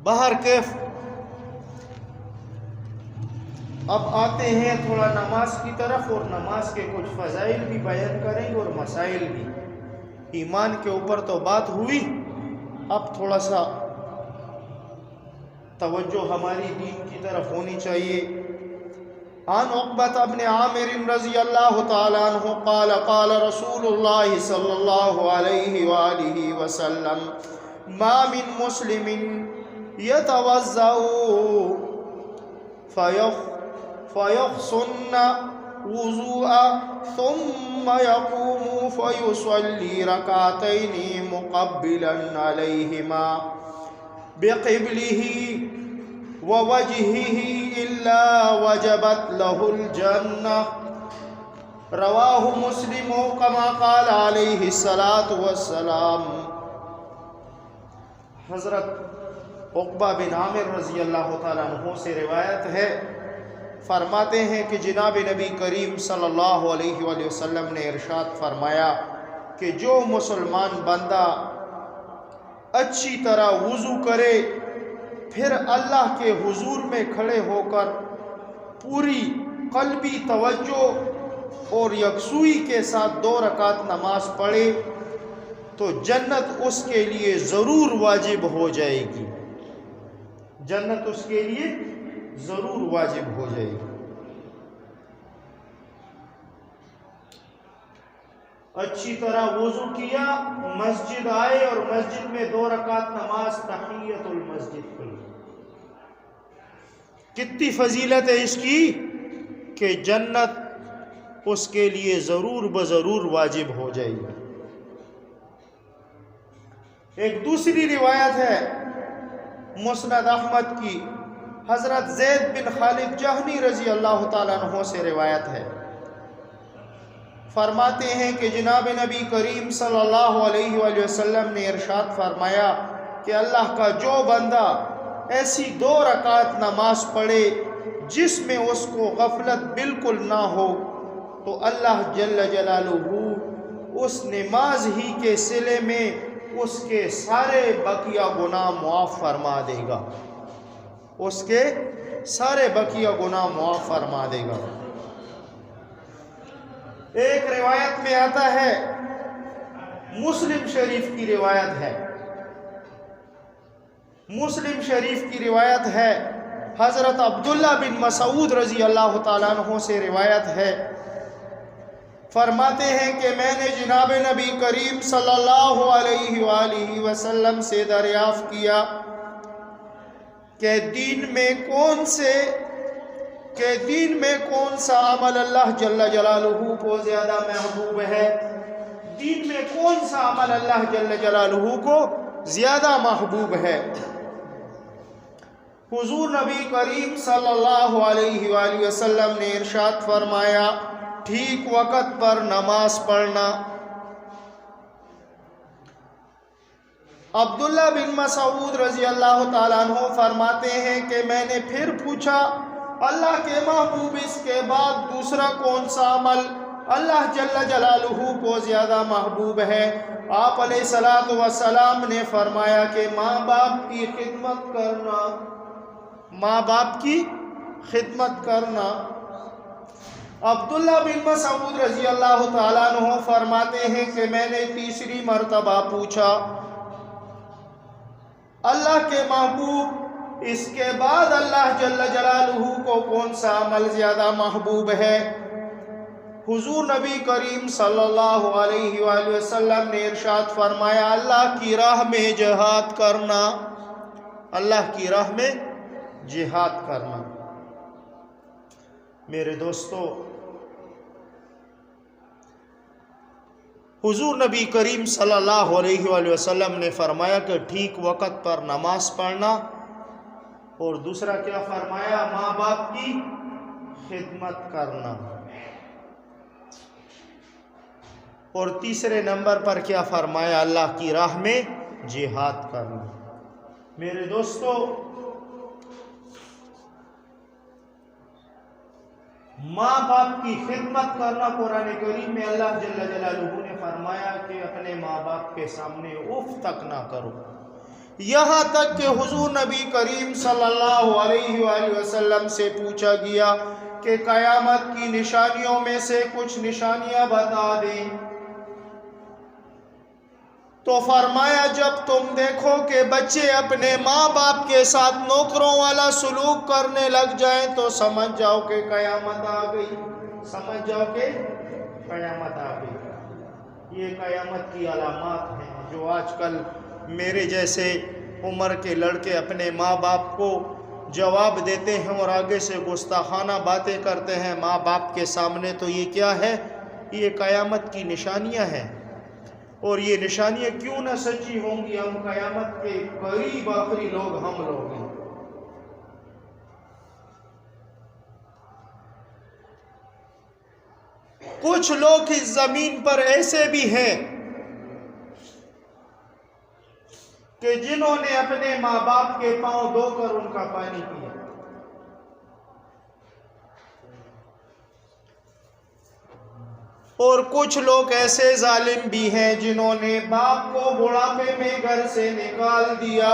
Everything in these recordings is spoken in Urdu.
بہرکیف اب آتے ہیں تھوڑا نماز کی طرف، اور نماز کے کچھ فضائل بھی بیان کریں گے اور مسائل بھی۔ ایمان کے اوپر تو بات ہوئی، اب تھوڑا سا توجہ ہماری دین کی طرف ہونی چاہیے۔ عن عقبة بن عامر رضی اللہ تعالی عنہ قال قال رسول اللہ صلی اللہ علیہ وآلہ وسلم ما من مسلم يتوضأ فيحسن وضوءا ثم يقوم فيصلي ركعتين مقبلا عليهما بقبله ووجهه إلا وجبت له الجنة رواہ مسلم كما قال علیہ الصلاة والسلام۔ حضرت عقبہ بن عامر رضی اللہ تعالیٰ عنہ سے روایت ہے، فرماتے ہیں کہ جناب نبی کریم صلی اللہ علیہ وآلہ وسلم نے ارشاد فرمایا کہ جو مسلمان بندہ اچھی طرح وضو کرے، پھر اللہ کے حضور میں کھڑے ہو کر پوری قلبی توجہ اور یکسوئی کے ساتھ 2 رکعت نماز پڑھے تو جنت اس کے لیے ضرور واجب ہو جائے گی، جنت اس کے لیے ضرور واجب ہو جائے گی۔ اچھی طرح وضو کیا، مسجد آئے اور مسجد میں 2 رکعت نماز تحیت المسجد پڑھی۔ کتنی فضیلت ہے اس کی کہ جنت اس کے لیے ضرور بضرور واجب ہو جائے گی۔ ایک دوسری روایت ہے مسند احمد کی، حضرت زید بن خالد جہنی رضی اللہ تعالیٰ عنہ سے روایت ہے، فرماتے ہیں کہ جناب نبی کریم صلی اللہ علیہ وآلہ وسلم نے ارشاد فرمایا کہ اللہ کا جو بندہ ایسی 2 رکعت نماز پڑھے جس میں اس کو غفلت بالکل نہ ہو، تو اللہ جل جلالہ اس نماز ہی کے صلے میں اس کے سارے بقیہ گناہ معاف فرما دے گا، اس کے سارے بقیہ گناہ معاف فرما دے گا۔ ایک روایت میں آتا ہے، مسلم شریف کی روایت ہے، مسلم شریف کی روایت ہے، حضرت عبداللہ بن مسعود رضی اللہ تعالیٰ عنہ سے روایت ہے، فرماتے ہیں کہ میں نے جناب نبی کریم صلی اللہ علیہ وآلہ وسلم سے دریافت کیا کہ دین میں کون سا عمل اللہ جل جلالہ کو زیادہ محبوب ہے، دین میں کون سا عمل اللہ جل جلالہ کو زیادہ محبوب ہے۔ حضور نبی کریم صلی اللہ علیہ وآلہ وسلم نے ارشاد فرمایا، ٹھیک وقت پر نماز پڑھنا۔ عبداللہ بن مسعود رضی اللہ تعالیٰ عنہ فرماتے ہیں کہ میں نے پھر پوچھا، اللہ کے محبوب اس کے بعد دوسرا کون سا عمل اللہ جل جلالہ کو زیادہ محبوب ہے؟ آپ علیہ السلام نے فرمایا کہ ماں باپ کی خدمت کرنا، ماں باپ کی خدمت کرنا۔ عبداللہ بن مسعود رضی اللہ تعالیٰ عنہ فرماتے ہیں کہ میں نے تیسری مرتبہ پوچھا، اللہ کے محبوب اس کے بعد اللہ جل جلالہ کو کون سا عمل زیادہ محبوب ہے؟ حضور نبی کریم صلی اللہ علیہ وآلہ وسلم نے ارشاد فرمایا، اللہ کی راہ میں جہاد کرنا، اللہ کی راہ میں جہاد کرنا۔ میرے دوستو، حضور نبی کریم صلی اللہ علیہ وآلہ وسلم نے فرمایا کہ ٹھیک وقت پر نماز پڑھنا، اور دوسرا کیا فرمایا؟ ماں باپ کی خدمت کرنا، اور تیسرے نمبر پر کیا فرمایا؟ اللہ کی راہ میں جہاد کرنا۔ میرے دوستو، ماں باپ کی خدمت کرنا، قرآن کریم میں اللہ جل جلالہ نے فرمایا کہ اپنے ماں باپ کے سامنے اف تک نہ کرو، یہاں تک کہ حضور نبی کریم صلی اللہ علیہ وآلہ وسلم سے پوچھا گیا کہ قیامت کی نشانیوں میں سے کچھ نشانیاں بتا دیں، تو فرمایا جب تم دیکھو کہ بچے اپنے ماں باپ کے ساتھ نوکروں والا سلوک کرنے لگ جائیں تو سمجھ جاؤ کہ قیامت آ گئی، سمجھ جاؤ کہ قیامت آ گئی۔ یہ قیامت کی علامات ہیں جو آج کل میرے جیسے عمر کے لڑکے اپنے ماں باپ کو جواب دیتے ہیں اور آگے سے گستاخانہ باتیں کرتے ہیں ماں باپ کے سامنے، تو یہ کیا ہے؟ یہ قیامت کی نشانیاں ہیں۔ اور یہ نشانیاں کیوں نہ سچی ہوں گی؟ ہم قیامت کے قریب آخری لوگ ہم لوگ ہیں۔ کچھ لوگ اس زمین پر ایسے بھی ہیں کہ جنہوں نے اپنے ماں باپ کے پاؤں دھو کر ان کا پانی پیا، اور کچھ لوگ ایسے ظالم بھی ہیں جنہوں نے باپ کو بڑھاپے میں گھر سے نکال دیا۔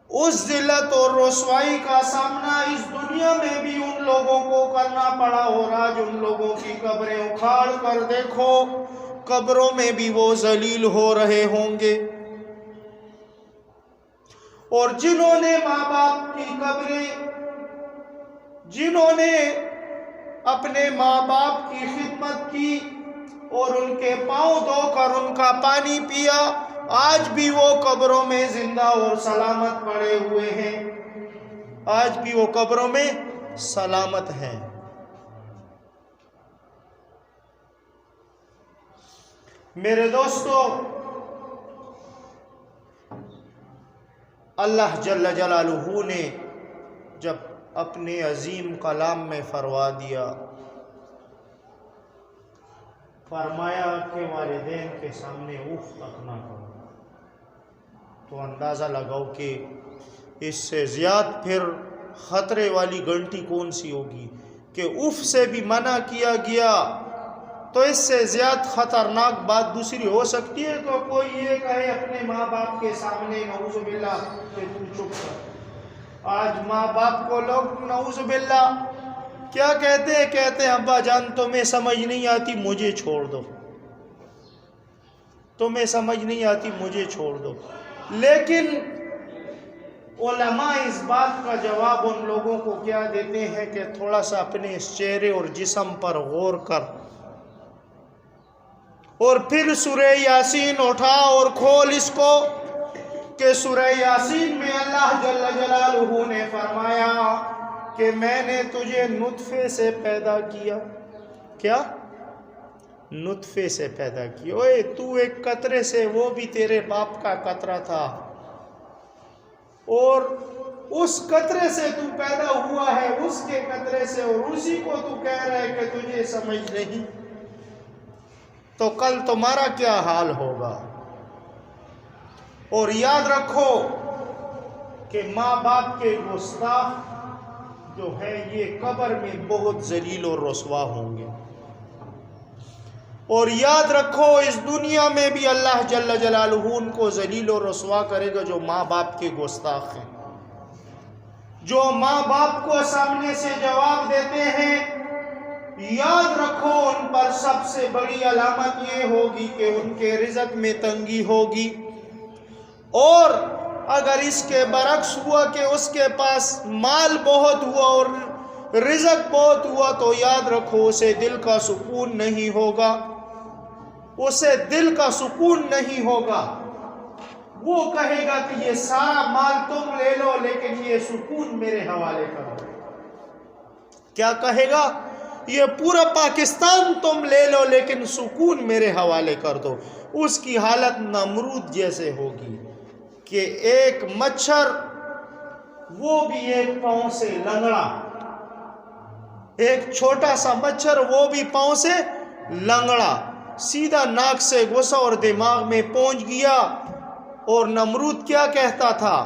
اس ذلت اور رسوائی کا سامنا اس دنیا میں بھی ان لوگوں کو کرنا پڑا، اور آج ان لوگوں کی قبریں اکھاڑ کر دیکھو، قبروں میں بھی وہ ذلیل ہو رہے ہوں گے۔ اور جنہوں نے ماں باپ کی قبریں، جنہوں نے اپنے ماں باپ کی خدمت کی اور ان کے پاؤں دھو کر ان کا پانی پیا، آج بھی وہ قبروں میں زندہ اور سلامت پڑے ہوئے ہیں، آج بھی وہ قبروں میں سلامت ہیں۔ میرے دوستو، اللہ جل جلالہ نے جب اپنے عظیم کلام میں فرما دیا، فرمایا کہ والدین کے سامنے اف تک نہ کرو، تو اندازہ لگاؤ کہ اس سے زیادہ پھر خطرے والی گھنٹی کون سی ہوگی کہ اف سے بھی منع کیا گیا، تو اس سے زیادہ خطرناک بات دوسری ہو سکتی ہے؟ تو کوئی یہ کہے اپنے ماں باپ کے سامنے نعوذ باللہ کہ تو چپ کر۔ آج ماں باپ کو لوگ نعوذ باللہ کیا کہتے ہیں؟ کہتے ہیں ابا جان تمہیں سمجھ نہیں آتی مجھے چھوڑ دو، تمہیں سمجھ نہیں آتی مجھے چھوڑ دو۔ لیکن علماء اس بات کا جواب ان لوگوں کو کیا دیتے ہیں کہ تھوڑا سا اپنے اس چہرے اور جسم پر غور کر، اور پھر سورہ یاسین اٹھا اور کھول اس کو کہ سورہ یاسین میں اللہ جل جلالہ نے فرمایا کہ میں نے تجھے نطفے سے پیدا کیا۔ کیا؟ نطفے سے پیدا کیا۔ اوے تو ایک قطرے سے، وہ بھی تیرے باپ کا قطرہ تھا، اور اس قطرے سے تو پیدا ہوا ہے، اس کے قطرے سے، اور اسی کو تو کہہ رہا ہے کہ تجھے سمجھ نہیں، تو کل تمہارا کیا حال ہوگا؟ اور یاد رکھو کہ ماں باپ کے گستاخ جو ہے یہ قبر میں بہت ذلیل اور رسوا ہوں گے۔ اور یاد رکھو اس دنیا میں بھی اللہ جل جلالہ ان کو ذلیل اور رسوا کرے گا جو ماں باپ کے گستاخ ہیں، جو ماں باپ کو سامنے سے جواب دیتے ہیں۔ یاد رکھو ان پر سب سے بڑی علامت یہ ہوگی کہ ان کے رزق میں تنگی ہوگی، اور اگر اس کے برعکس ہوا کہ اس کے پاس مال بہت ہوا اور رزق بہت ہوا، تو یاد رکھو اسے دل کا سکون نہیں ہوگا، اسے دل کا سکون نہیں ہوگا۔ وہ کہے گا کہ یہ سارا مال تم لے لو لیکن یہ سکون میرے حوالے کرو۔ کیا کہے گا؟ یہ پورا پاکستان تم لے لو لیکن سکون میرے حوالے کر دو۔ اس کی حالت نمرود جیسے ہوگی کہ ایک مچھر، وہ بھی ایک پاؤں سے لنگڑا، ایک چھوٹا سا مچھر وہ بھی پاؤں سے لنگڑا، سیدھا ناک سے گھسا اور دماغ میں پہنچ گیا۔ اور نمرود کیا کہتا تھا؟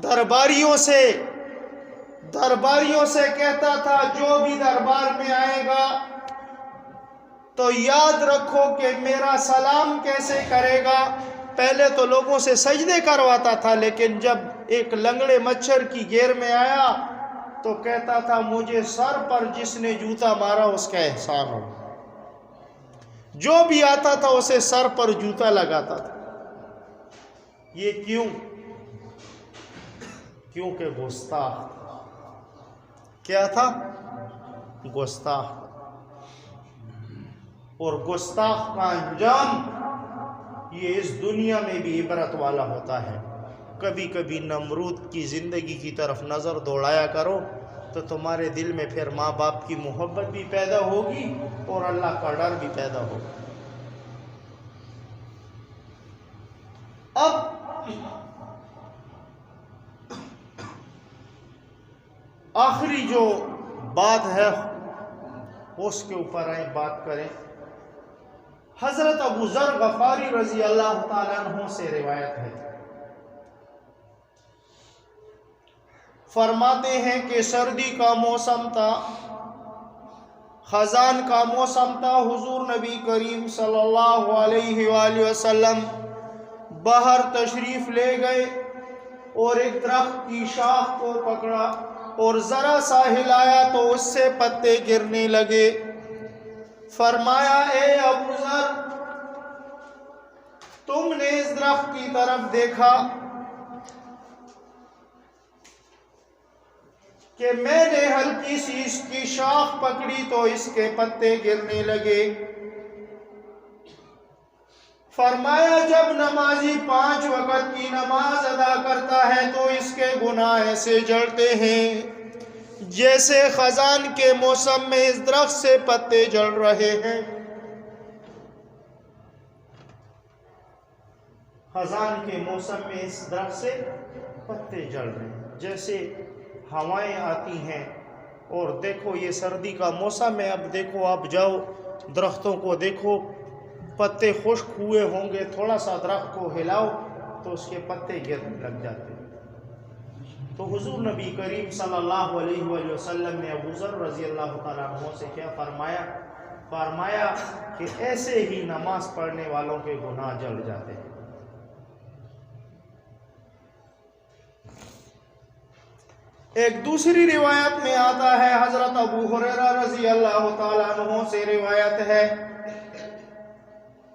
درباریوں سے کہتا تھا جو بھی دربار میں آئے گا تو یاد رکھو کہ میرا سلام کیسے کرے گا؟ پہلے تو لوگوں سے سجدے کرواتا تھا، لیکن جب ایک لنگڑے مچھر کی گیر میں آیا تو کہتا تھا مجھے سر پر جس نے جوتا مارا اس کا احسان ہو۔ جو بھی آتا تھا اسے سر پر جوتا لگاتا تھا۔ یہ کیوں؟ کیونکہ گستاخ کیا تھا؟ گستاخ۔ اور گستاخ کا انجام یہ اس دنیا میں بھی عبرت والا ہوتا ہے۔ کبھی کبھی نمرود کی زندگی کی طرف نظر دوڑایا کرو تو تمہارے دل میں پھر ماں باپ کی محبت بھی پیدا ہوگی اور اللہ کا ڈر بھی پیدا ہوگا۔ اب آخری جو بات ہے اس کے اوپر آئیں بات کریں۔ حضرت ابو ذر غفاری رضی اللہ تعالیٰ عنہ سے روایت ہے، فرماتے ہیں کہ سردی کا موسم تھا، خزان کا موسم تھا، حضور نبی کریم صلی اللہ علیہ وآلہ وسلم باہر تشریف لے گئے اور ایک درخت کی شاخ کو پکڑا اور ذرا سا ہلایا تو اس سے پتے گرنے لگے۔ فرمایا اے ابو ذر، تم نے اس درخت کی طرف دیکھا کہ میں نے ہلکی سی اس کی شاخ پکڑی تو اس کے پتے گرنے لگے۔ فرمایا جب نمازی 5 وقت کی نماز ادا کرتا ہے تو اس کے گناہ ایسے جڑتے ہیں جیسے خزان کے موسم میں اس درخت سے پتے جڑ رہے ہیں۔ خزان کے موسم میں اس درخت سے پتے جڑ رہے ہیں، جیسے ہوائیں آتی ہیں۔ اور دیکھو یہ سردی کا موسم ہے، اب دیکھو آپ جاؤ درختوں کو دیکھو، پتے خشک ہوئے ہوں گے، تھوڑا سا درخت کو ہلاؤ تو اس کے پتے گرنے لگ جاتے ہیں۔ تو حضور نبی کریم صلی اللہ علیہ وآلہ وسلم نے ابو ذر رضی اللہ تعالیٰ عنہ سے کیا فرمایا؟ فرمایا کہ ایسے ہی نماز پڑھنے والوں کے گناہ جل جاتے ہیں۔ ایک دوسری روایت میں آتا ہے، حضرت ابو ہریرہ رضی اللہ تعالیٰ عنہ سے روایت ہے،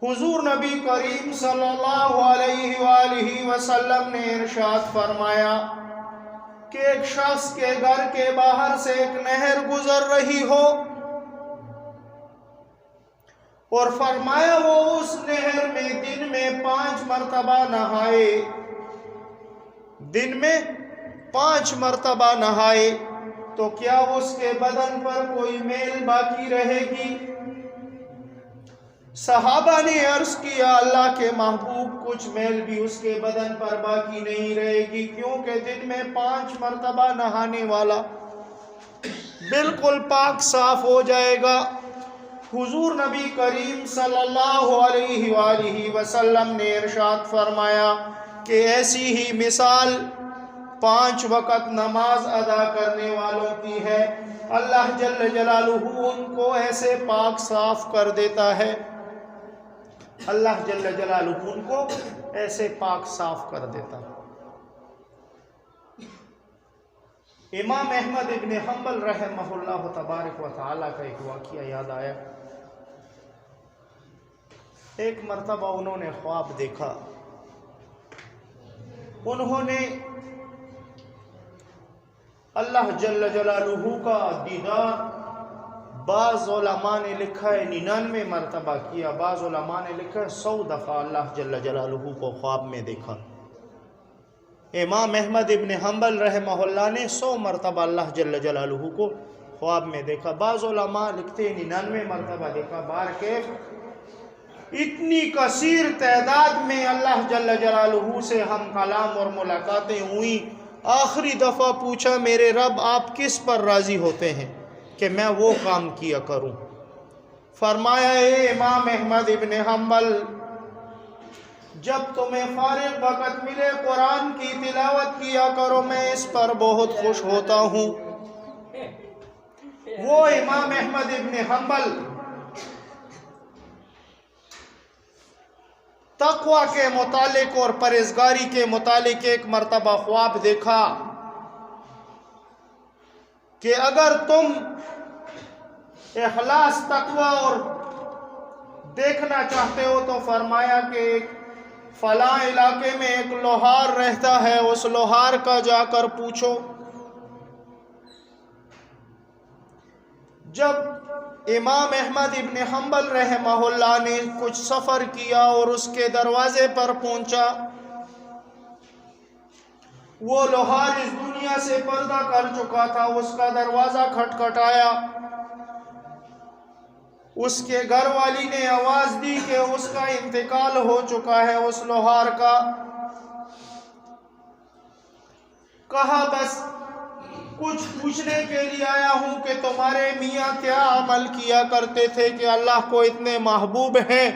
حضور نبی کریم صلی اللہ علیہ وآلہ وسلم نے ارشاد فرمایا کہ ایک شخص کے گھر کے باہر سے ایک نہر گزر رہی ہو اور فرمایا وہ اس نہر میں دن میں 5 مرتبہ نہائے، دن میں 5 مرتبہ نہائے تو کیا اس کے بدن پر کوئی میل باقی رہے گی؟ صحابہ نے عرض کیا اللہ کے محبوب، کچھ میل بھی اس کے بدن پر باقی نہیں رہے گی، کیونکہ دن میں 5 مرتبہ نہانے والا بالکل پاک صاف ہو جائے گا۔ حضور نبی کریم صلی اللہ علیہ وآلہ وسلم نے ارشاد فرمایا کہ ایسی ہی مثال 5 وقت نماز ادا کرنے والوں کی ہے، اللہ جل جلالہ ان کو ایسے پاک صاف کر دیتا ہے، اللہ جل جلالہ ان کو ایسے پاک صاف کر دیتا ہے۔ امام احمد ابن حنبل رحمہ اللہ تبارک و تعالیٰ کا ایک واقعہ یاد آیا۔ ایک مرتبہ انہوں نے خواب دیکھا، انہوں نے اللہ جل جلالہ کا دیدار بعض علماء نے لکھا ہے 99 مرتبہ کیا، بعض علماء نے لکھا ہے 100 دفعہ اللہ جل جلالہ کو خواب میں دیکھا۔ امام احمد ابن حنبل رحمہ اللہ نے 100 مرتبہ اللہ جل جلالہ کو خواب میں دیکھا، بعض علماء لکھتے ہیں 99 مرتبہ دیکھا۔ بارکیف اتنی کثیر تعداد میں اللہ جل جلالہ سے ہم کلام اور ملاقاتیں ہوئیں۔ آخری دفعہ پوچھا میرے رب آپ کس پر راضی ہوتے ہیں کہ میں وہ کام کیا کروں؟ فرمایا اے امام احمد ابن حنبل، جب تمہیں فارغ وقت ملے قرآن کی تلاوت کیا کرو، میں اس پر بہت خوش ہوتا ہوں۔ وہ امام احمد ابن حنبل تقوی کے متعلق اور پرہیزگاری کے متعلق ایک مرتبہ خواب دیکھا کہ اگر تم اخلاص، تقوی اور دیکھنا چاہتے ہو تو فرمایا کہ ایک فلاں علاقے میں ایک لوہار رہتا ہے، اس لوہار کا جا کر پوچھو۔ جب امام احمد ابن حنبل رحمہ اللہ نے کچھ سفر کیا اور اس کے دروازے پر پہنچا، وہ لوہار اس دنیا سے پردہ کر چکا تھا، اس کا دروازہ کھٹکھٹایا، اس کے گھر والی نے آواز دی کہ اس کا انتقال ہو چکا ہے اس لوہار کا۔ کہا بس کچھ پوچھنے کے لیے آیا ہوں کہ تمہارے میاں کیا عمل کیا کرتے تھے کہ اللہ کو اتنے محبوب ہیں۔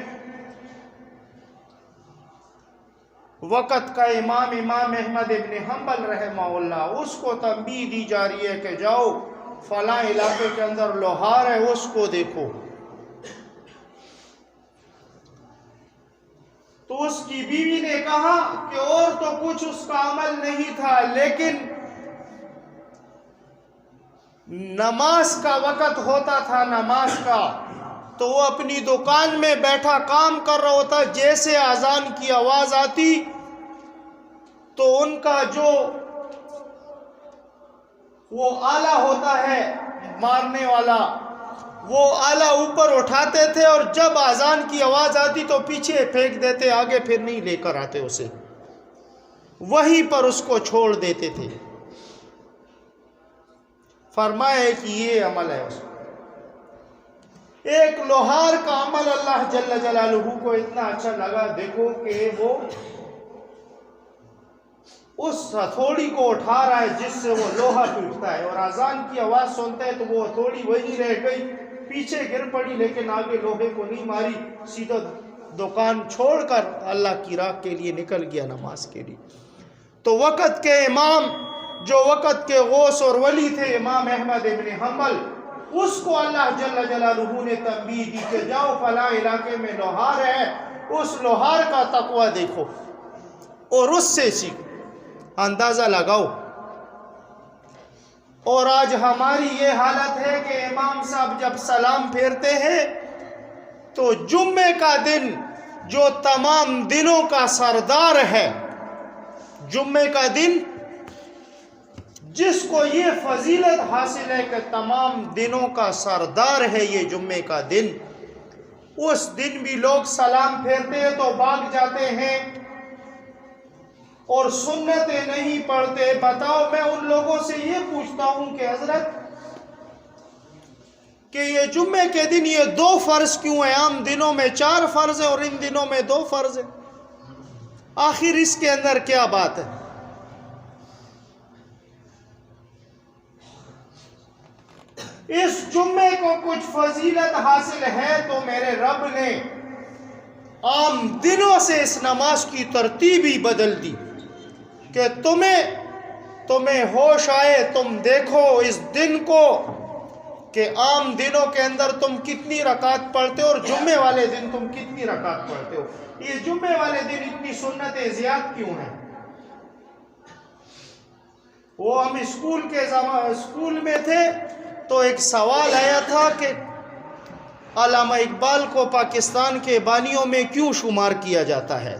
وقت کا امام احمد ابن حنبل رحمہ اللہ، اس کو تنبیہ دی جا رہی ہے کہ جاؤ فلاں علاقے کے اندر لوہار ہے، اس کو دیکھو۔ تو اس کی بیوی نے کہا کہ اور تو کچھ اس کا عمل نہیں تھا، لیکن نماز کا وقت ہوتا تھا، نماز کا، تو وہ اپنی دکان میں بیٹھا کام کر رہا ہوتا، جیسے اذان کی آواز آتی تو ان کا جو وہ آلہ ہوتا ہے مارنے والا، وہ آلہ اوپر اٹھاتے تھے اور جب اذان کی آواز آتی تو پیچھے پھینک دیتے، آگے پھر نہیں لے کر آتے اسے، وہیں پر اس کو چھوڑ دیتے تھے۔ فرمایا کہ یہ عمل ہے اس کا۔ ایک لوہار کا عمل اللہ جل جلالہ کو اتنا اچھا لگا، دیکھو کہ وہ اس ہتھوڑی کو اٹھا رہا ہے جس سے وہ لوہا ٹوٹتا ہے، اور اذان کی آواز سنتا ہے تو وہ ہتھوڑی وہی رہ گئی، پیچھے گر پڑی لیکن آگے لوہے کو نہیں ماری، سیدھا دکان چھوڑ کر اللہ کی راہ کے لیے نکل گیا نماز کے لیے۔ تو وقت کے امام، جو وقت کے غوث اور ولی تھے امام احمد ابن حنبل، اس کو اللہ جل جلالہ نے تنبیہ دی کہ جاؤ فلاں علاقے میں لوہار ہے، اس لوہار کا تقوی دیکھو اور اس سے سیکھو، اندازہ لگاؤ۔ اور آج ہماری یہ حالت ہے کہ امام صاحب جب سلام پھیرتے ہیں تو جمعے کا دن جو تمام دنوں کا سردار ہے، جمعے کا دن جس کو یہ فضیلت حاصل ہے کہ تمام دنوں کا سردار ہے یہ جمعے کا دن، اس دن بھی لوگ سلام پھیرتے ہیں تو بھاگ جاتے ہیں اور سنتیں نہیں پڑھتے۔ بتاؤ، میں ان لوگوں سے یہ پوچھتا ہوں کہ حضرت کہ یہ جمعے کے دن یہ 2 فرض کیوں ہیں؟ عام دنوں میں 4 فرض ہیں اور ان دنوں میں 2 فرض ہیں، آخر اس کے اندر کیا بات ہے؟ اس جمعے کو کچھ فضیلت حاصل ہے تو میرے رب نے عام دنوں سے اس نماز کی ترتیب ہی بدل دی کہ تمہیں ہوش آئے، تم دیکھو اس دن کو کہ عام دنوں کے اندر تم کتنی رکعت پڑھتے ہو اور جمعے والے دن تم کتنی رکعت پڑھتے ہو۔ یہ جمعے والے دن اتنی سنتیں زیادہ کیوں ہیں؟ وہ ہم اسکول میں تھے تو ایک سوال آیا تھا کہ علامہ اقبال کو پاکستان کے بانیوں میں کیوں شمار کیا جاتا ہے؟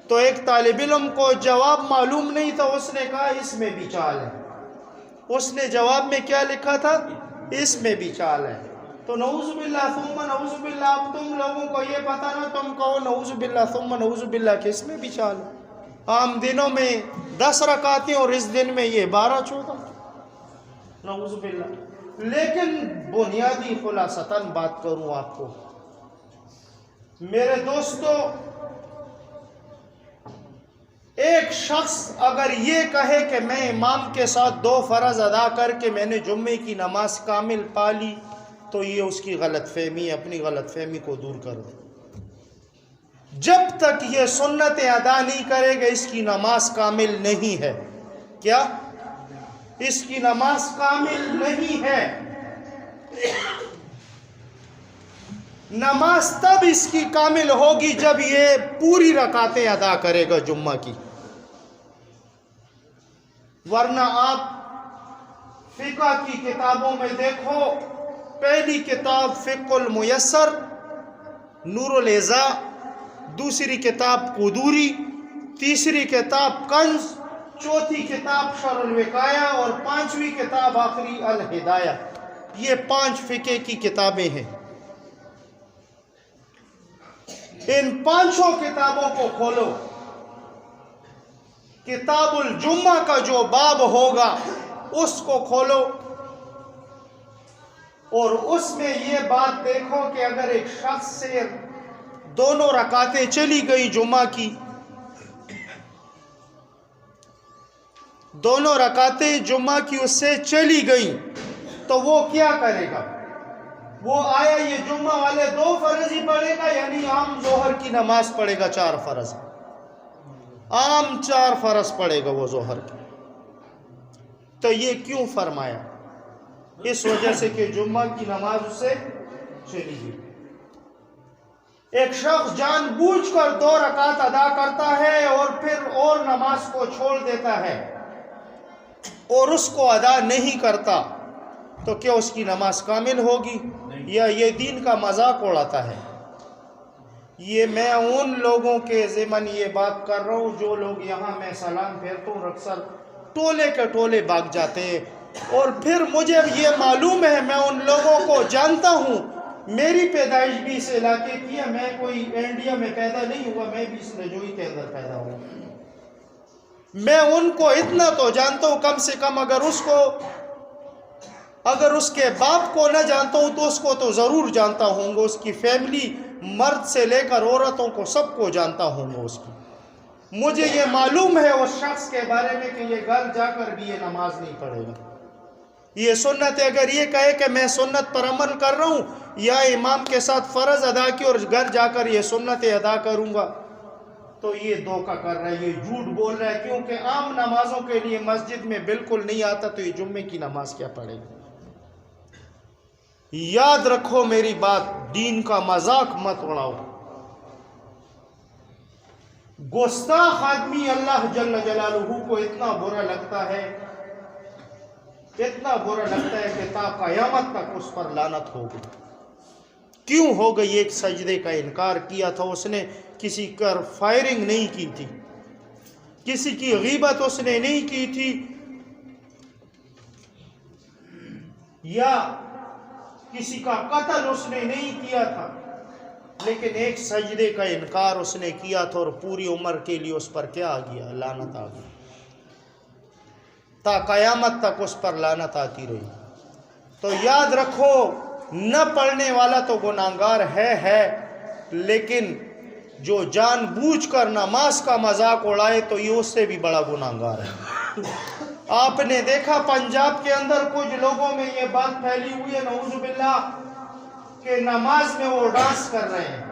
تو ایک طالب علم کو جواب معلوم نہیں تھا، اس نے کہا اس میں بھی چال ہے۔ اس نے جواب میں کیا لکھا تھا؟ اس میں بھی چال ہے۔ تو نعوذ باللہ ثم نعوذ باللہ، اب تم لوگوں کو یہ پتا نہ، تم کہو نعوذ باللہ ثم نعوذ باللہ کہ اس میں بھی چال ہے۔ عام دنوں میں 10 رکعتیں اور اس دن میں یہ 12-14، نعوذ باللہ۔ لیکن بنیادی خلاصتاً بات کروں آپ کو، میرے دوستو، ایک شخص اگر یہ کہے کہ میں امام کے ساتھ 2 فرض ادا کر کے میں نے جمعے کی نماز کامل پا لی، تو یہ اس کی غلط فہمی، اپنی غلط فہمی کو دور کر دے۔ جب تک یہ سنتیں ادا نہیں کرے گا اس کی نماز کامل نہیں ہے۔ کیا؟ اس کی نماز کامل نہیں ہے۔ نماز تب اس کی کامل ہوگی جب یہ پوری رکعتیں ادا کرے گا جمعہ کی، ورنہ آپ فقہ کی کتابوں میں دیکھو، پہلی کتاب فقہ المیسر نور الیضاء، دوسری کتاب قدوری، تیسری کتاب کنز، چوتھی کتاب شرح الوقایہ اور پانچویں کتاب آخری الہدایہ، یہ 5 فقہ کی کتابیں ہیں۔ ان 5 کتابوں کو کھولو، کتاب الجمعہ کا جو باب ہوگا اس کو کھولو، اور اس میں یہ بات دیکھو کہ اگر ایک شخص سے دونوں رکعتیں چلی گئی جمعہ کی، دونوں رکعتیں جمعہ کی اس سے چلی گئیں، تو وہ کیا کرے گا؟ وہ آیا یہ جمعہ والے 2 فرض ہی پڑھے گا، یعنی عام ظہر کی نماز پڑھے گا 4 فرض، عام 4 فرض پڑھے گا وہ ظہر کی۔ تو یہ کیوں فرمایا؟ اس وجہ سے کہ جمعہ کی نماز اس سے چلی گئی۔ ایک شخص جان بوجھ کر 2 رکعت ادا کرتا ہے اور پھر اور نماز کو چھوڑ دیتا ہے اور اس کو ادا نہیں کرتا، تو کیا اس کی نماز کامل ہوگی یا یہ دین کا مذاق اڑاتا ہے؟ یہ میں ان لوگوں کے ضمن یہ بات کر رہا ہوں جو لوگ یہاں میں سلام پھیرتا ہوں اکثر ٹولے کے ٹولے بھاگ جاتے ہیں، اور پھر مجھے یہ معلوم ہے، میں ان لوگوں کو جانتا ہوں، میری پیدائش بھی اس علاقے کی ہے، میں کوئی انڈیا میں پیدا نہیں ہوا، میں بھی اس نجوئی کے اندر پیدا ہوا۔ میں ان کو اتنا تو جانتا ہوں، کم سے کم اگر اس کے باپ کو نہ جانتا ہوں تو اس کو تو ضرور جانتا ہوں گا، اس کی فیملی مرد سے لے کر عورتوں کو سب کو جانتا ہوں گا اس کی۔ مجھے یہ معلوم ہے اس شخص کے بارے میں کہ یہ گھر جا کر بھی یہ نماز نہیں پڑھے گا، یہ سنت ہے۔ اگر یہ کہے کہ میں سنت پر عمل کر رہا ہوں یا امام کے ساتھ فرض ادا کی اور گھر جا کر یہ سنتیں ادا کروں گا، تو یہ دھوکہ کر رہا ہے، یہ جھوٹ بول رہا ہے، کیونکہ عام نمازوں کے لیے مسجد میں بالکل نہیں آتا، تو یہ جمعے کی نماز کیا پڑھے گا؟ یاد رکھو میری بات، دین کا مذاق مت اڑاؤ۔ گستاخ آدمی اللہ جل جلالہ کو اتنا برا لگتا ہے، اتنا برا لگتا ہے کہ تا قیامت تک اس پر لعنت ہوگی۔ کیوں ہو گئی؟ ایک سجدے کا انکار کیا تھا اس نے، کسی پر فائرنگ نہیں کی تھی، کسی کی غیبت اس نے نہیں کی تھی، یا کسی کا قتل اس نے نہیں کیا تھا، لیکن ایک سجدے کا انکار اس نے کیا تھا، اور پوری عمر کے لیے اس پر کیا آ گیا؟ لعنت آ گئی، تا قیامت تک اس پر لعنت آتی رہی۔ تو یاد رکھو، نہ پڑھنے والا تو گناہگار ہے، لیکن جو جان بوجھ کر نماز کا مذاق اڑائے تو یہ اس سے بھی بڑا گناہگار ہے۔ آپ نے دیکھا پنجاب کے اندر کچھ لوگوں میں یہ بات پھیلی ہوئی ہے، نعوذ باللہ، کہ نماز میں وہ ڈانس کر رہے ہیں۔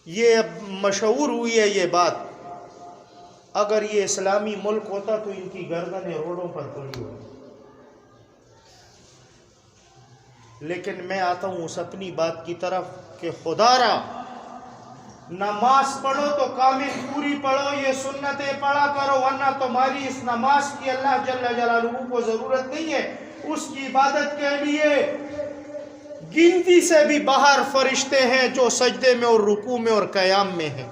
یہ مشہور ہوئی ہے یہ بات، اگر یہ اسلامی ملک ہوتا تو ان کی گردنیں روڈوں پر پڑی ہوتی۔ لیکن میں آتا ہوں اس اپنی بات کی طرف کہ خدا را نماز پڑھو تو کامل پوری پڑھو، یہ سنتیں پڑھا کرو، ورنہ تمہاری اس نماز کی اللہ جل جلالہ کو ضرورت نہیں ہے۔ اس کی عبادت کے لیے گنتی سے بھی باہر فرشتے ہیں جو سجدے میں اور رکوع میں اور قیام میں ہیں۔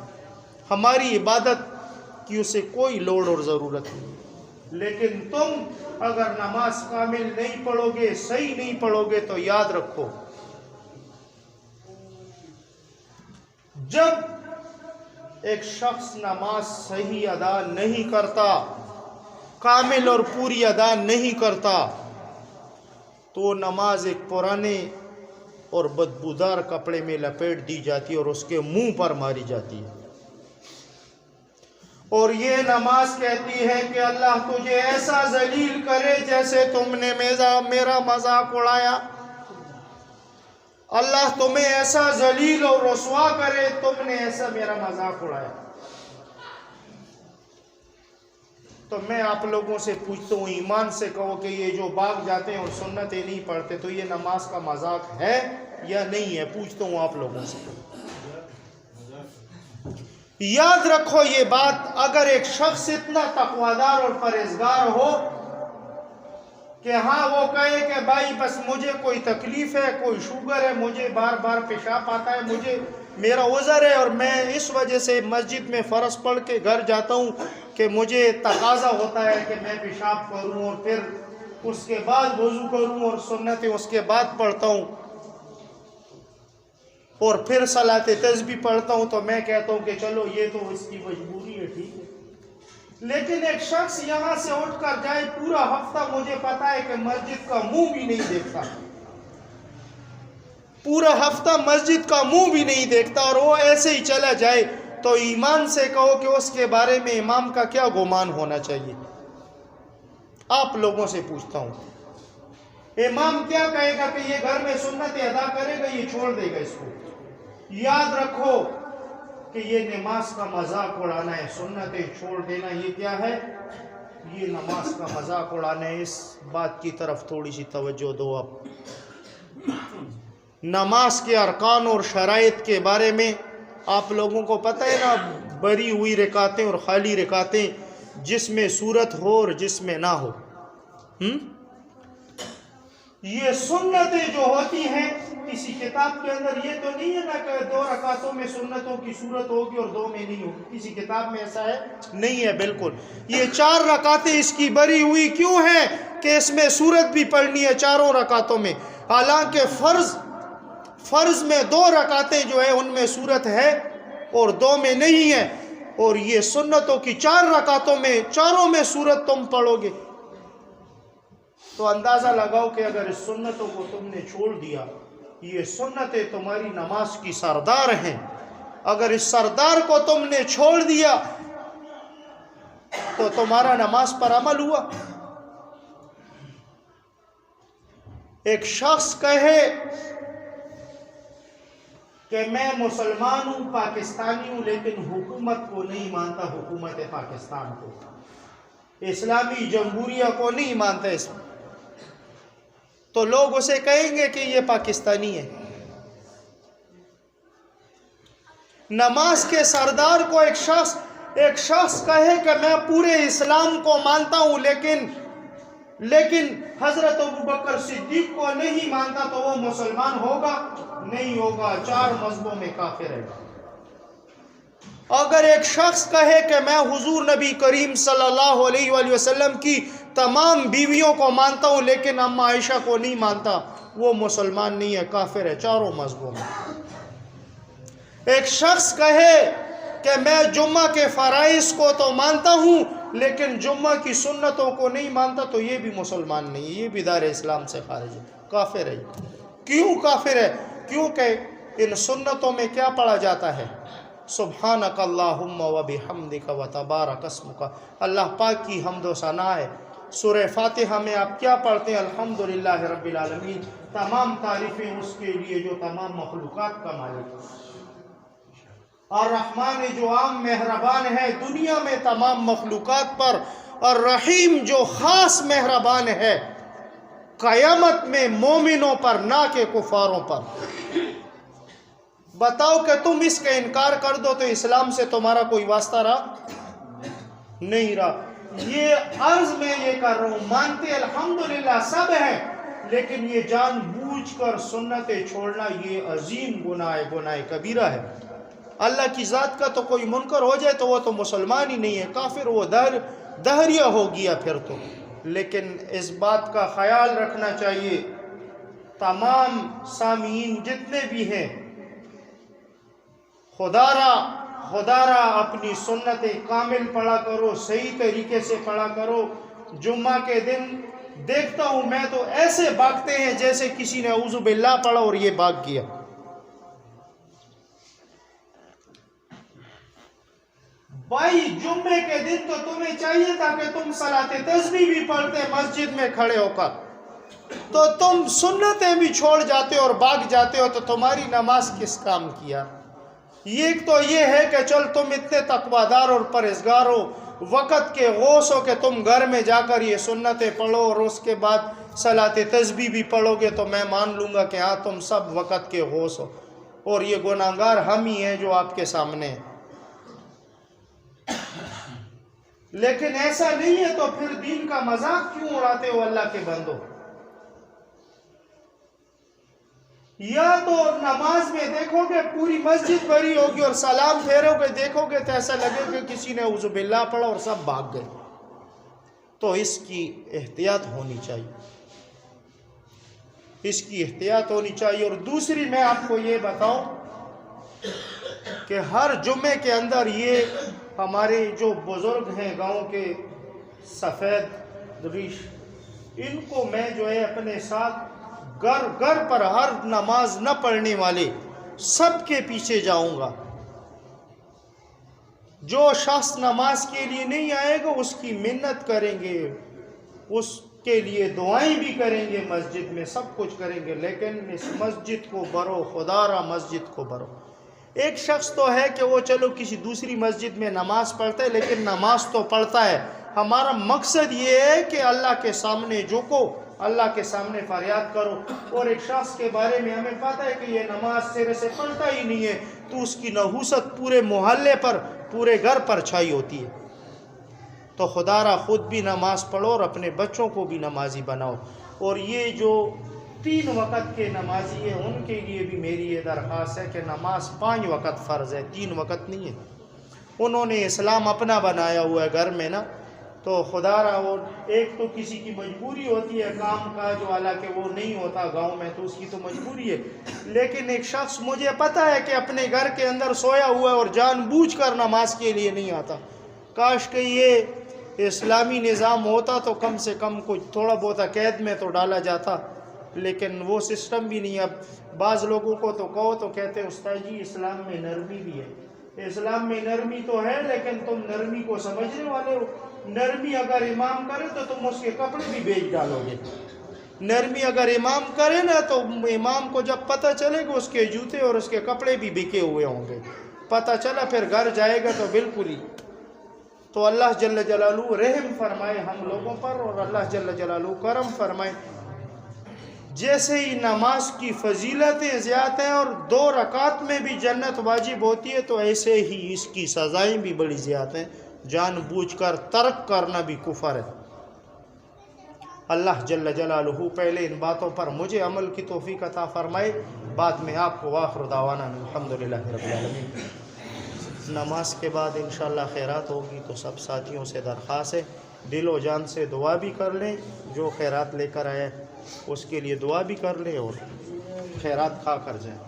ہماری عبادت کی اسے کوئی لوڑ اور ضرورت نہیں، لیکن تم اگر نماز کامل نہیں پڑھو گے، صحیح نہیں پڑھو گے، تو یاد رکھو جب ایک شخص نماز صحیح ادا نہیں کرتا، کامل اور پوری ادا نہیں کرتا، تو نماز ایک پرانے اور بدبودار کپڑے میں لپیٹ دی جاتی ہے اور اس کے منہ پر ماری جاتی ہے، اور یہ نماز کہتی ہے کہ اللہ تجھے ایسا ذلیل کرے جیسے تم نے میرا مذاق اڑایا، اللہ تمہیں ایسا ذلیل اور رسوا کرے، تم نے ایسا میرا مذاق اڑایا۔ تو میں آپ لوگوں سے پوچھتا ہوں، ایمان سے کہو کہ یہ جو بھاگ جاتے ہیں اور سنتیں نہیں پڑھتے تو یہ نماز کا مذاق ہے یا نہیں ہے؟ پوچھتا ہوں آپ لوگوں سے۔ یاد رکھو یہ بات، اگر ایک شخص اتنا تقویدار اور پرہیزگار ہو کہ ہاں وہ کہے کہ بھائی بس مجھے کوئی تکلیف ہے، کوئی شوگر ہے، مجھے بار بار پیشاب آتا ہے، مجھے میرا عذر ہے اور میں اس وجہ سے مسجد میں فرض پڑھ کے گھر جاتا ہوں کہ مجھے تقاضا ہوتا ہے کہ میں پیشاب کروں اور پھر اس کے بعد وضو کروں اور سنتیں اس کے بعد پڑھتا ہوں اور پھر صلاۃ تسبیح پڑھتا ہوں، تو میں کہتا ہوں کہ چلو یہ تو اس کی مجبوری ہے، ٹھیک ہے۔ لیکن ایک شخص یہاں سے اٹھ کر جائے، پورا ہفتہ مجھے پتا ہے کہ مسجد کا منہ بھی نہیں دیکھتا، پورا ہفتہ مسجد کا منہ بھی نہیں دیکھتا اور وہ ایسے ہی چلا جائے، تو ایمان سے کہو کہ اس کے بارے میں امام کا کیا گمان ہونا چاہیے؟ آپ لوگوں سے پوچھتا ہوں، امام کیا کہے گا کہ یہ گھر میں سنتیں ادا کرے گا، یہ چھوڑ دے گا اس کو؟ یاد رکھو کہ یہ نماز کا مذاق اڑانا ہے، سنتیں چھوڑ دینا یہ کیا ہے؟ یہ نماز کا مذاق اڑانا ہے۔ اس بات کی طرف تھوڑی سی توجہ دو۔ اب نماز کے ارکان اور شرائط کے بارے میں آپ لوگوں کو پتہ ہے نا، بری ہوئی رکعتیں اور خالی رکعتیں، جس میں سورت ہو اور جس میں نہ ہو۔ یہ سنتیں جو ہوتی ہیں کسی کتاب کے اندر یہ تو نہیں ہے نا کہ 2 رکعتوں میں سنتوں کی صورت ہوگی اور 2 میں نہیں ہوگی، کسی کتاب میں ایسا ہے نہیں ہے، بالکل۔ یہ 4 رکعتیں اس کی بری ہوئی کیوں ہیں کہ اس میں صورت بھی پڑھنی ہے 4 رکعتوں میں، حالانکہ فرض میں 2 رکعتیں جو ہے ان میں صورت ہے اور 2 میں نہیں ہے، اور یہ سنتوں کی 4 رکعتوں میں 4 میں صورت تم پڑھو گے، تو اندازہ لگاؤ کہ اگر اس سنتوں کو تم نے چھوڑ دیا، یہ سنتیں تمہاری نماز کی سردار ہیں، اگر اس سردار کو تم نے چھوڑ دیا تو تمہارا نماز پر عمل ہوا؟ ایک شخص کہے کہ میں مسلمان ہوں، پاکستانی ہوں، لیکن حکومت کو نہیں مانتا، حکومت پاکستان کو، اسلامی جمہوریہ کو نہیں مانتا، اس میں تو لوگ اسے کہیں گے کہ یہ پاکستانی ہے۔ نماز کے سردار کو ایک شخص کہے کہ میں پورے اسلام کو مانتا ہوں لیکن حضرت ابوبکر صدیق کو نہیں مانتا، تو وہ مسلمان ہوگا؟ نہیں ہوگا، 4 مذہبوں میں کافر ہے۔ اگر ایک شخص کہے کہ میں حضور نبی کریم صلی اللہ علیہ وآلہ وسلم کی تمام بیویوں کو مانتا ہوں لیکن اما عائشہ کو نہیں مانتا، وہ مسلمان نہیں ہے، کافر ہے 4 مذہبوں میں۔ ایک شخص کہے کہ میں جمعہ کے فرائض کو تو مانتا ہوں لیکن جمعہ کی سنتوں کو نہیں مانتا، تو یہ بھی مسلمان نہیں ہے، یہ بھی دار اسلام سے خارج ہے، کافر ہے۔ کیوں کافر ہے؟ کیونکہ ان سنتوں میں کیا پڑھا جاتا ہے؟ سبحانک اللہم و بحمدک و تبارک اسمک، اللہ پاک کی حمد و ثنا ہے۔ سورہ فاتحہ میں آپ کیا پڑھتے ہیں؟ الحمدللہ رب العالمین، تمام تعریفیں اس کے لیے جو تمام مخلوقات کا مالک ہے، الرحمن جو عام مہربان ہے دنیا میں تمام مخلوقات پر، الرحیم جو خاص مہربان ہے قیامت میں مومنوں پر نہ کہ کفاروں پر۔ بتاؤ کہ تم اس کا انکار کر دو تو اسلام سے تمہارا کوئی واسطہ رہا؟ نہیں رہا۔ یہ عرض میں یہ کر رہا ہوں، مانتے الحمدللہ سب ہیں، لیکن یہ جان بوجھ کر سنتیں چھوڑنا یہ عظیم گناہ ہے، گناہ کبیرہ ہے۔ اللہ کی ذات کا تو کوئی منکر ہو جائے تو وہ تو مسلمان ہی نہیں ہے، کافر، وہ دہریہ ہو گیا پھر تو۔ لیکن اس بات کا خیال رکھنا چاہیے، تمام سامعین جتنے بھی ہیں، خدا را اپنی سنتیں کامل پڑھا کرو، صحیح طریقے سے پڑھا کرو۔ جمعہ کے دن دیکھتا ہوں میں تو ایسے بھاگتے ہیں جیسے کسی نے اعوذ باللہ پڑھا اور یہ بھاگ گیا۔ بھائی جمعے کے دن تو تمہیں چاہیے تھا کہ تم صلاۃ تسبیح بھی پڑھتے مسجد میں کھڑے ہو کر، تو تم سنتیں بھی چھوڑ جاتے اور بھاگ جاتے ہو، تو تمہاری نماز کس کام کیا؟ ایک تو یہ ہے کہ چل تم اتنے تقوادار اور پرہیزگار ہو، وقت کے غوث ہو کہ تم گھر میں جا کر یہ سنتیں پڑھو اور اس کے بعد صلاۃ تسبیح بھی پڑھو گے تو میں مان لوں گا کہ ہاں تم سب وقت کے غوث ہو، اور یہ گناہگار ہم ہی ہیں جو آپ کے سامنے ہیں۔ لیکن ایسا نہیں ہے تو پھر دین کا مذاق کیوں اڑاتے ہو اللہ کے بندو؟ یا تو نماز میں دیکھو گے پوری مسجد بھری ہوگی اور سلام پھیرو گے دیکھو گے تو ایسا لگے کہ کسی نے اعوذ باللہ پڑھا اور سب بھاگ گئے۔ تو اس کی احتیاط ہونی چاہیے، اس کی احتیاط ہونی چاہیے۔ اور دوسری میں آپ کو یہ بتاؤں کہ ہر جمعے کے اندر یہ ہمارے جو بزرگ ہیں گاؤں کے سفید ریش، ان کو میں جو ہے اپنے ساتھ گھر پر ہر نماز نہ پڑھنے والے سب کے پیچھے جاؤں گا۔ جو شخص نماز کے لیے نہیں آئے گا اس کی منت کریں گے، اس کے لیے دعائیں بھی کریں گے، مسجد میں سب کچھ کریں گے، لیکن اس مسجد کو بھرو، خدا را مسجد کو بھرو۔ ایک شخص تو ہے کہ وہ چلو کسی دوسری مسجد میں نماز پڑھتا ہے لیکن نماز تو پڑھتا ہے۔ ہمارا مقصد یہ ہے کہ اللہ کے سامنے جھکو، اللہ کے سامنے فریاد کرو۔ اور ایک شخص کے بارے میں ہمیں پتہ ہے کہ یہ نماز سرے سے پڑھتا ہی نہیں ہے تو اس کی نحوست پورے محلے پر، پورے گھر پر چھائی ہوتی ہے۔ تو خدا را خود بھی نماز پڑھو اور اپنے بچوں کو بھی نمازی بناؤ۔ اور یہ جو 3 وقت کے نمازی ہیں ان کے لیے بھی میری یہ درخواست ہے کہ نماز 5 وقت فرض ہے، 3 وقت نہیں ہے۔ انہوں نے اسلام اپنا بنایا ہوا ہے گھر میں نا، تو خدا را وہ ایک تو کسی کی مجبوری ہوتی ہے کام کا جو حالانکہ وہ نہیں ہوتا گاؤں میں تو اس کی تو مجبوری ہے، لیکن ایک شخص مجھے پتہ ہے کہ اپنے گھر کے اندر سویا ہوا ہے اور جان بوجھ کر نماز کے لیے نہیں آتا۔ کاش کہ یہ اسلامی نظام ہوتا تو کم سے کم کچھ تھوڑا بہت قید میں تو ڈالا جاتا، لیکن وہ سسٹم بھی نہیں۔ اب بعض لوگوں کو تو کہو تو کہتے ہیں استاد جی اسلام میں نرمی بھی ہے۔ اسلام میں نرمی تو ہے لیکن تم نرمی کو سمجھنے والے ہو؟ نرمی اگر امام کرے تو تم اس کے کپڑے بھی بیچ ڈالو گے۔ نرمی اگر امام کرے نا تو امام کو جب پتہ چلے گا اس کے جوتے اور اس کے کپڑے بھی بکے ہوئے ہوں گے، پتہ چلا پھر گھر جائے گا تو بالکل ہی۔ تو اللہ جل جلالہ رحم فرمائے ہم لوگوں پر، اور اللہ جل جلالہ کرم فرمائے۔ جیسے ہی نماز کی فضیلتیں زیادہ ہیں اور 2 رکعت میں بھی جنت واجب ہوتی ہے تو ایسے ہی اس کی سزائیں بھی بڑی زیادہ ہیں، جان بوجھ کر ترک کرنا بھی کفر ہے۔ اللہ جل جلالہ پہلے ان باتوں پر مجھے عمل کی توفیق عطا فرمائے، بعد میں آپ کو۔ وآخر دعوانا الحمدللہ رب العالمین۔ نماز کے بعد انشاءاللہ خیرات ہوگی تو سب ساتھیوں سے درخواست ہے دل و جان سے دعا بھی کر لیں، جو خیرات لے کر آئے اس کے لیے دعا بھی کر لیں اور خیرات کھا کر جائیں۔